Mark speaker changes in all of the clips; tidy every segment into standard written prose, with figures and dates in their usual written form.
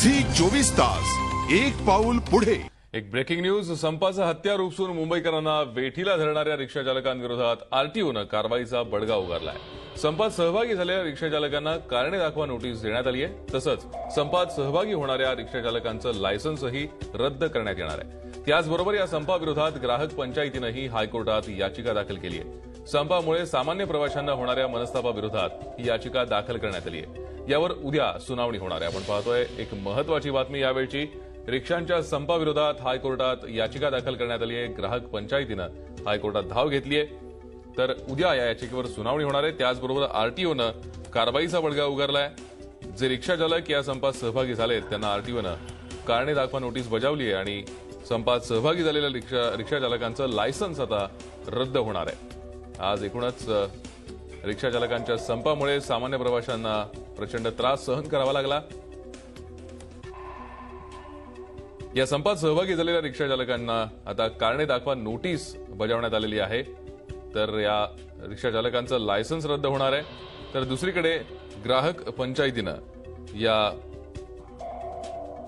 Speaker 1: Zee 24 तास एक पाऊल पुढे।
Speaker 2: एक ब्रेकिंग न्यूज। संपाचं हत्यार उपसून मुंबईकरांना वेठीला धरणाऱ्या रिक्षा चालकांविरोधात आरटीओनं कारवाईचा बडगा उगारलाय। संपात सहभागी झालेल्या रिक्षा चालकांना कारणे दाखवा नोटीस देण्यात आली आहे। तसंच संपात सहभागी होणाऱ्या रिक्षा चालकांचं लायसन्सही रद्द करण्यात येणार आहे। त्याचबरोबर या संपाविरोधात ग्राहक पंचायतीनंही हायकोर्टात याचिका दाखल केली आहे। संपामुळे सामान्य प्रवाशांना होणाऱ्या मनस्तापाविरोधात ही याचिका दाखल करण्यात आली आहे। यावर उद्या सुनावणी होणार आहे। आपण पाहतोय एक महत्त्वाची बातमी यावेळची। रिक्षांच्या संपाविरोधात हायकोर्टात याचिका दाखल करण्यात आली आहे। ग्राहक पंचायतीनं हायकोर्टात धाव घेतली आहे। तर उद्या या याचिकेवर सुनावणी होणार आहे। त्याचबरोबर आरटीओनं कारवाईचा बडगा उगारलाय। जे रिक्षा चालक या संपात सहभागी झालेत त्यांना आरटीओनं कारणे दाखवा नोटीस बजावली आहे आणि संपात सहभागी झालेल्या रिक्षा चालकांचं लायसन्स आता रद्द होणार आहे। आज एकूणच रिक्षा चालकांच्या संपामुळे सामान्य प्रवाशांना प्रचंड त्रास सहन करावा लागला। या संपात सहभागी झालेल्या रिक्षा चालकांना आता कारणे दाखवा नोटीस बजावण्यात आलेली आहे। तर या रिक्षा चालकांचं लायसन्स रद्द होणार आहे। तर दुसरीकडे ग्राहक पंचायतीनं या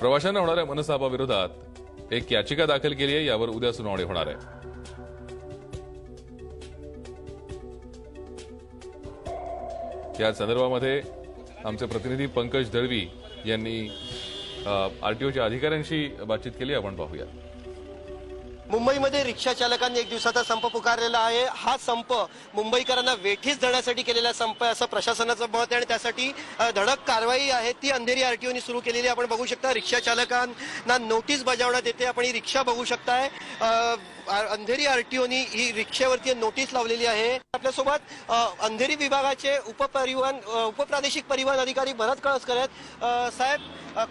Speaker 2: प्रवाशांना होणाऱ्या मनस्तापाविरोधात एक याचिका दाखल केली आहे। यावर उद्या सुनावणी होणार आहे। या संदर्भामध्ये आमचे प्रतिनिधी पंकज दळवी यांनी आरटीओच्या अधिकाऱ्यांशी बातचीत केली। आपण पाहूया।
Speaker 3: मुंबईमध्ये रिक्षा चालकांनी एक दिवसाचा संप पुकारलेला आहे। हा संप मुंबईकरांना वेठीस धरण्यासाठी केलेला संप आहे असं प्रशासनाचं मत आहे आणि त्यासाठी धडक कारवाई आहे ती अंधेरी आरटीओने सुरू केलेली आहे। आपण बघू शकता रिक्षा चालकांना नोटीस बजावण्यात येते। आपण ही रिक्षा बघू शकताय। अंधेरी आरटीओने ही रिक्षेवरती नोटीस लावलेली आहे। आपल्यासोबत अंधेरी विभागाचे उपप्रादेशिक परिवहन अधिकारी भरत कळसकर आहेत। साहेब,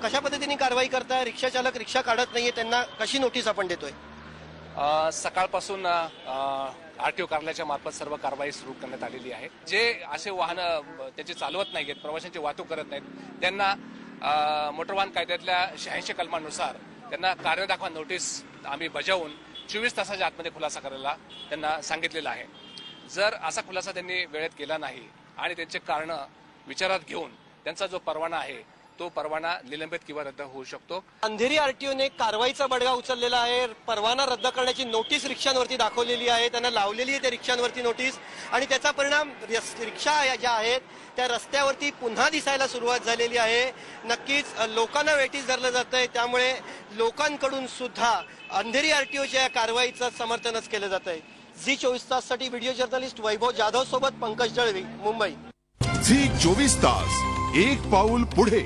Speaker 3: कशा पद्धतीने कारवाई करताय? रिक्षा चालक रिक्षा काढत नाहीये, त्यांना कशी नोटीस आपण देतोय?
Speaker 4: सकाळपासून आरटीओ कार्यालयाच्या मार्फत सर्व कारवाई सुरू करण्यात आलेली आहे। जे असे वाहन त्याचे चालवत नाहीत, प्रवाशांची वाहतूक करत नाहीत, त्यांना मोटर वाहन कायद्यातल्या 86 कलमानुसार त्यांना कारणे दाखवा नोटीस आम्ही बजावून 24 तासाच्या आतमध्ये खुलासा करायला त्यांना सांगितलेलं आहे। जर असा खुलासा त्यांनी वेळेत केला नाही आणि त्यांचे कारण विचारात घेऊन त्यांचा जो परवाना आहे तो परवाना निलंबित किंवा रद्द होऊ शकतो। अंधेरी
Speaker 3: आरटीओने कारवाईचा बडगा उचललेला आहे। परवाना रद्द करण्याची नोटीस रिक्षांवरती दाखवलेली आहे, त्यांना लावलेली आहे त्या रिक्षांवरती नोटीस आणि त्याचा परिणाम रिक्षा ज्या आहेत त्या रस्त्यावरती पुन्हा दिसायला सुरुवात झालेली आहे। नक्कीच लोकांना वेठीस धरलं जातंय, त्यामुळे लोकांकडून सुद्धा अंधेरी आरटीओच्या कारवाईचं समर्थनच केलं जातंय। झी 24 ताससाठी व्हिडिओ जर्नलिस्ट वैभव जाधव सोबत पंकज दळवी, मुंबई।
Speaker 1: झी 24 तास एक पाऊल पुढे।